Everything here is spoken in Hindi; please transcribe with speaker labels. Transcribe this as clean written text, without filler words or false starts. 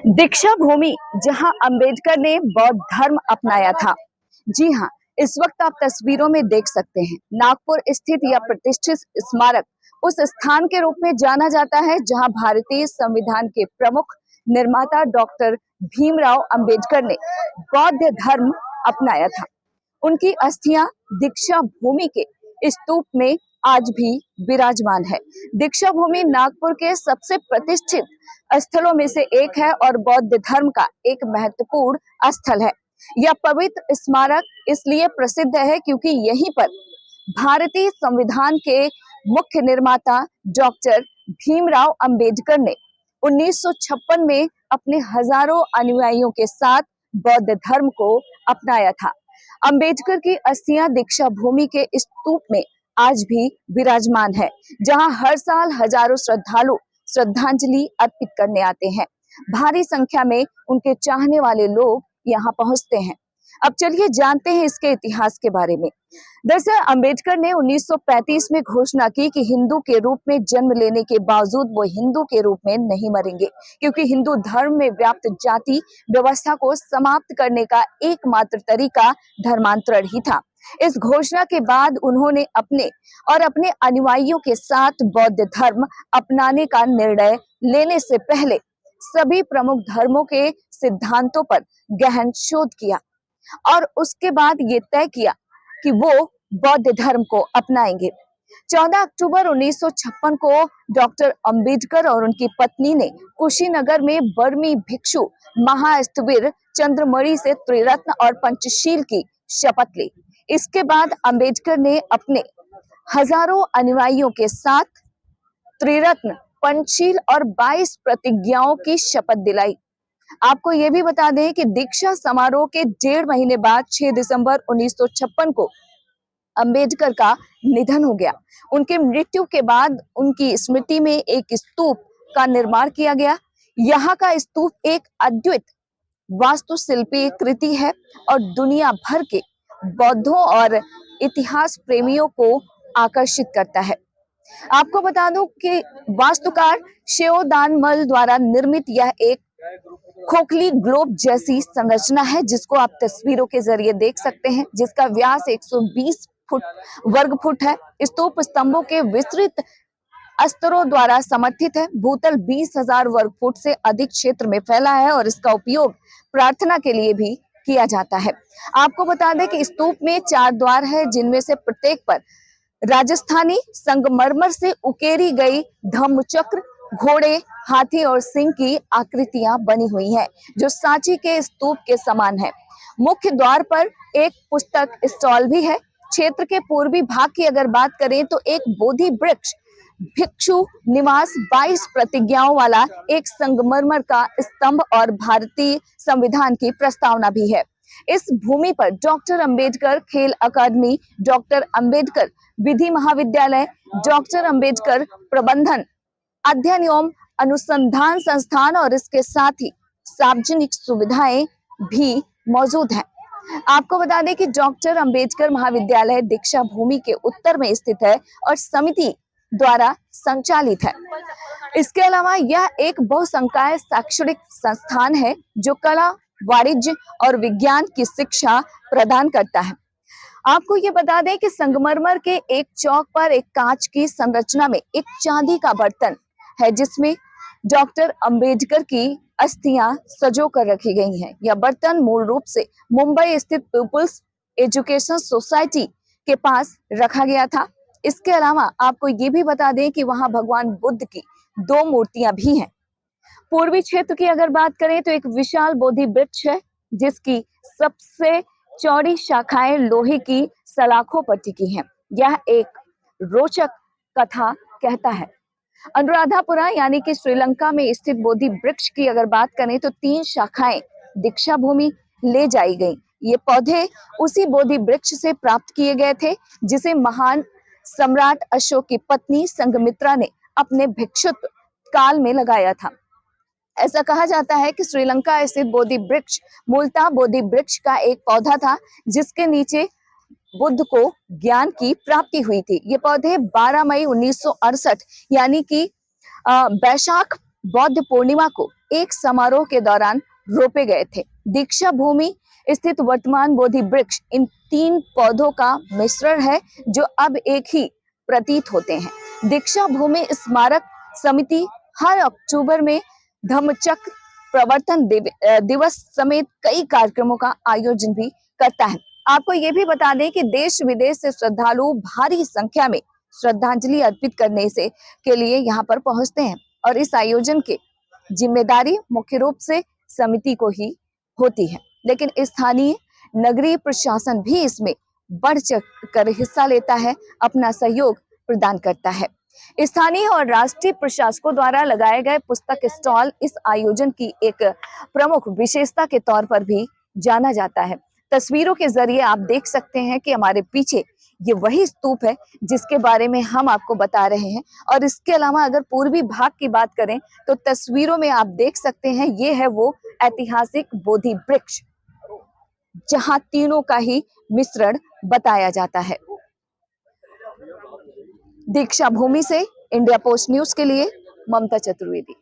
Speaker 1: दीक्षा भूमि जहां अंबेडकर ने बौद्ध धर्म अपनाया था। जी हाँ, इस वक्त आप तस्वीरों में देख सकते हैं नागपुर स्थित यह प्रतिष्ठित स्मारक उस स्थान के रूप में जाना जाता है जहां भारतीय संविधान के प्रमुख निर्माता डॉक्टर भीमराव अंबेडकर ने बौद्ध धर्म अपनाया था। उनकी अस्थियां दीक्षा भूमि के स्तूप में आज भी विराजमान है। दीक्षा भूमि नागपुर के सबसे प्रतिष्ठित स्थलों में से एक है और बौद्ध धर्म का एक महत्वपूर्ण स्थल है। यह पवित्र स्मारक इसलिए प्रसिद्ध है क्योंकि यहीं पर भारतीय संविधान के मुख्य निर्माता डॉक्टर भीमराव अंबेडकर ने 1956 में अपने हजारों अनुयायियों के साथ बौद्ध धर्म को अपनाया था। अंबेडकर की अस्थियां दीक्षा भूमि के स्तूप में आज भी विराजमान है, जहां हर साल हजारों श्रद्धालु श्रद्धांजलि अर्पित करने आते हैं। भारी संख्या में उनके चाहने वाले लोग यहाँ पहुंचते हैं। अब चलिए जानते हैं इसके इतिहास के बारे में। दरअसल अंबेडकर ने 1935 में घोषणा की कि हिंदू के रूप में जन्म लेने के बावजूद वो हिंदू के रूप में नहीं मरेंगे, क्योंकि हिंदू धर्म में व्याप्त जाति व्यवस्था को समाप्त करने का एकमात्र तरीका धर्मांतरण ही था। इस घोषणा के बाद उन्होंने अपने और अपने अनुयायियों के साथ बौद्ध धर्म अपनाने का निर्णय लेने से पहले सभी प्रमुख धर्मों के सिद्धांतों पर गहन शोध किया और उसके बाद ये तय किया कि वो बौद्ध धर्म को अपनाएंगे। 14 अक्टूबर 1956 को डॉक्टर अंबेडकर और उनकी पत्नी ने कुशीनगर में बर्मी भिक्षु महास्थविर चंद्रमणि से त्रिरत्न और पंचशील की शपथ ली। इसके बाद अंबेडकर ने अपने हजारों अनुयायियों के साथ त्रिरत्न, पंचशील और 22 प्रतिज्ञाओं की शपथ दिलाई। आपको ये भी बता दें कि दीक्षा समारोह के 1.5 महीने बाद 6 दिसंबर 1956 को अंबेडकर का निधन हो गया। उनके मृत्यु के बाद उनकी स्मृति में एक स्तूप का निर्माण किया गया। यहाँ का स्तूप एक अद्भुत वास्तुशिल्पी कृति है और दुनिया भर के बौद्धों और इतिहास प्रेमियों को आकर्षित करता है। आपको बता दूं कि वास्तुकार श्योदानमल द्वारा निर्मित यह एक खोखली ग्लोब जैसी संरचना है, जिसको आप तस्वीरों के जरिए देख सकते हैं, जिसका व्यास 120 वर्ग फुट है। स्तूप स्तंभों के विस्तृत स्तरों द्वारा समर्थित है। भूतल 20,000 वर्ग फुट से अधिक क्षेत्र में फैला है और इसका उपयोग प्रार्थना के लिए भी किया जाता है। आपको बता दें कि स्तूप में 4 द्वार है, जिनमें से प्रत्येक पर राजस्थानी संगमरमर से उकेरी गई धम्मचक्र, घोड़े, हाथी और सिंह की आकृतियां बनी हुई हैं, जो सांची के स्तूप के समान है। मुख्य द्वार पर एक पुस्तक स्टॉल भी है। क्षेत्र के पूर्वी भाग की अगर बात करें तो एक बोधि वृक्ष, भिक्षु निवास, 22 प्रतिज्ञाओं वाला एक संगमरमर का स्तंभ और भारतीय संविधान की प्रस्तावना भी है। इस भूमि पर डॉक्टर अंबेडकर खेल अकादमी, डॉक्टर अंबेडकर विधि महाविद्यालय, डॉक्टर अंबेडकर प्रबंधन अध्ययन एवं अनुसंधान संस्थान और इसके साथ ही सार्वजनिक सुविधाएं भी मौजूद हैं। आपको बता दें कि डॉक्टर अंबेडकर महाविद्यालय दीक्षा भूमि के उत्तर में स्थित है और समिति द्वारा संचालित है। इसके अलावा यह एक बहुसंकाय शैक्षणिक संस्थान है जो कला, वाणिज्य और विज्ञान की शिक्षा प्रदान करता है। आपको ये बता दें कि संगमरमर के एक चौक पर एक कांच की संरचना में एक चांदी का बर्तन है, जिसमें डॉक्टर अंबेडकर की अस्थियां सजो कर रखी गई हैं। यह बर्तन मूल रूप से मुंबई स्थित पीपुल्स एजुकेशन सोसाइटी के पास रखा गया था। इसके अलावा आपको ये भी बता दें कि वहां भगवान बुद्ध की 2 मूर्तियां भी हैं। पूर्वी क्षेत्र की अगर बात करें तो एक विशाल बोधि वृक्ष है, जिसकी सबसे चौड़ी शाखाएं लोहे की सलाखों पर टिकी हैं। यह एक रोचक कथा कहता है। अनुराधापुरा यानी कि श्रीलंका में स्थित बोधि वृक्ष की अगर बात करें तो 3 शाखाएं दीक्षा भूमि ले जाई गई। ये पौधे उसी बोधि वृक्ष से प्राप्त किए गए थे, जिसे महान सम्राट अशोक की पत्नी संघमित्रा ने अपने भिक्षुत्व काल में लगाया था। ऐसा कहा जाता है कि श्रीलंका स्थित बोधि वृक्ष मूलतः बोधि वृक्ष का एक पौधा था, जिसके नीचे बुद्ध को ज्ञान की प्राप्ति हुई थी। ये पौधे 12 मई 1968 यानी कि बैशाख बौद्ध पूर्णिमा को एक समारोह के दौरान रोपे गए थे। दीक्षा भूमि स्थित वर्तमान बोधि वृक्ष इन 3 पौधों का मिश्रण है जो अब एक ही प्रतीत होते हैं। दीक्षा भूमि स्मारक समिति हर अक्टूबर में धम्मचक्र प्रवर्तन दिवस समेत कई कार्यक्रमों का आयोजन भी करता है। आपको ये भी बता दें कि देश विदेश से श्रद्धालु भारी संख्या में श्रद्धांजलि अर्पित करने के लिए यहाँ पर पहुंचते हैं और इस आयोजन की जिम्मेदारी मुख्य रूप से समिति को ही होती है, लेकिन स्थानीय नगरीय प्रशासन भी इसमें बढ़ चढ़ कर हिस्सा लेता है, अपना सहयोग प्रदान करता है। स्थानीय और राष्ट्रीय प्रशासकों द्वारा लगाए गए पुस्तक स्टॉल इस आयोजन की एक प्रमुख विशेषता के तौर पर भी जाना जाता है। तस्वीरों के जरिए आप देख सकते हैं कि हमारे पीछे ये वही स्तूप है जिसके बारे में हम आपको बता रहे हैं, और इसके अलावा अगर पूर्वी भाग की बात करें तो तस्वीरों में आप देख सकते हैं ये है वो ऐतिहासिक बोधि वृक्ष जहां तीनों का ही मिश्रण बताया जाता है। दीक्षा भूमि से इंडिया पोस्ट न्यूज के लिए ममता चतुर्वेदी।